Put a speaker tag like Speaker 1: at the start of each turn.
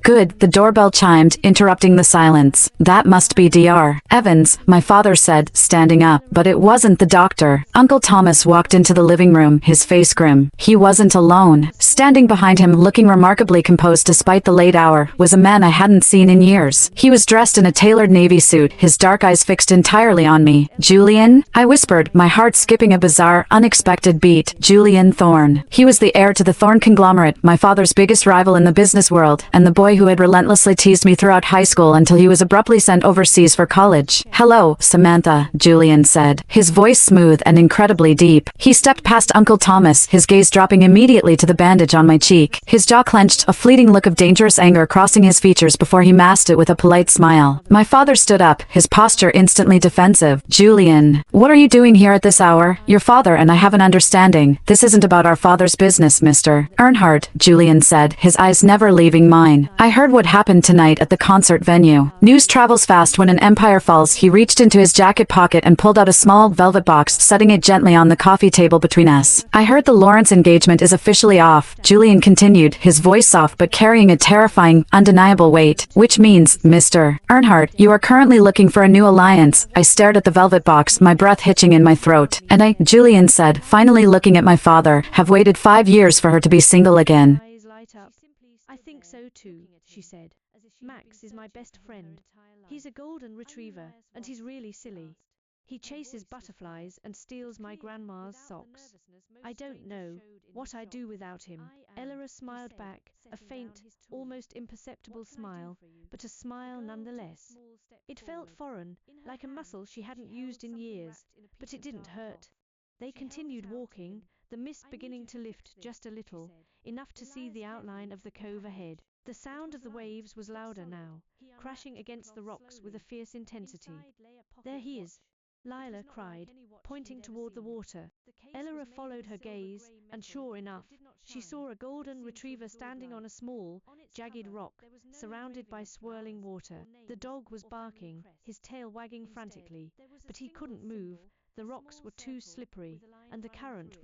Speaker 1: Good, the doorbell chimed, interrupting the silence. That must be Dr. Evans, my father said, standing up. But it wasn't the doctor. Uncle Thomas walked into the living room, his face grim. He wasn't alone. Standing behind him, looking remarkably composed despite the late hour, was a man I hadn't seen in years. He was dressed in a tailored navy suit, his dark eyes fixed entirely on me. Julian? I whispered, my heart skipping a bizarre, unexpected beat. Julian Thorne. He was the heir to the Thorne conglomerate, my father's biggest rival in the business world, and the boy who had relentlessly teased me throughout high school until he was abruptly sent overseas for college. Hello, Samantha, Julian said, his voice smooth and incredibly deep. He stepped past Uncle Thomas, his gaze dropping immediately to the bandage on my cheek. His jaw clenched, a fleeting look of dangerous anger crossing his features before he masked it with a polite smile. My father stood up, his posture instantly defensive. Julian, what are you doing here at this hour? Your father and I have an understanding. This isn't about our father's business, Mr. Earnhar, Julian said, his eyes never leaving mine. I heard what happened tonight at the concert venue. News travels fast when an empire falls. He reached into his jacket pocket and pulled out a small velvet box, setting it gently on the coffee table between us. I heard the Lawrence engagement is officially off, Julian continued, his voice soft but carrying a terrifying, undeniable weight. Which means, Mr. Earnhar, you are currently looking for a new alliance. I stared at the velvet box, my breath hitching in my throat. And I, Julian said, finally looking at my father, have waited 5 years for her to be single again.
Speaker 2: I think so too, she said. Max is my best friend. He's a golden retriever, and he's really silly. He chases butterflies and steals my grandma's socks. I don't know what I'd do without him. Ella smiled back, a faint, almost imperceptible smile, but a smile nonetheless. It felt foreign, like a muscle she hadn't used in years, but it didn't hurt. They continued walking, the mist beginning to lift just a little, enough to see the outline of the cove ahead. The sound of the waves was louder now, crashing against the rocks with a fierce intensity. There he is, Lila cried, pointing toward the water. Ella followed her gaze, and sure enough, she saw a golden retriever standing on a small, jagged rock, surrounded by swirling water. The dog was barking, his tail wagging frantically, but he couldn't move. The rocks were too slippery, and the current was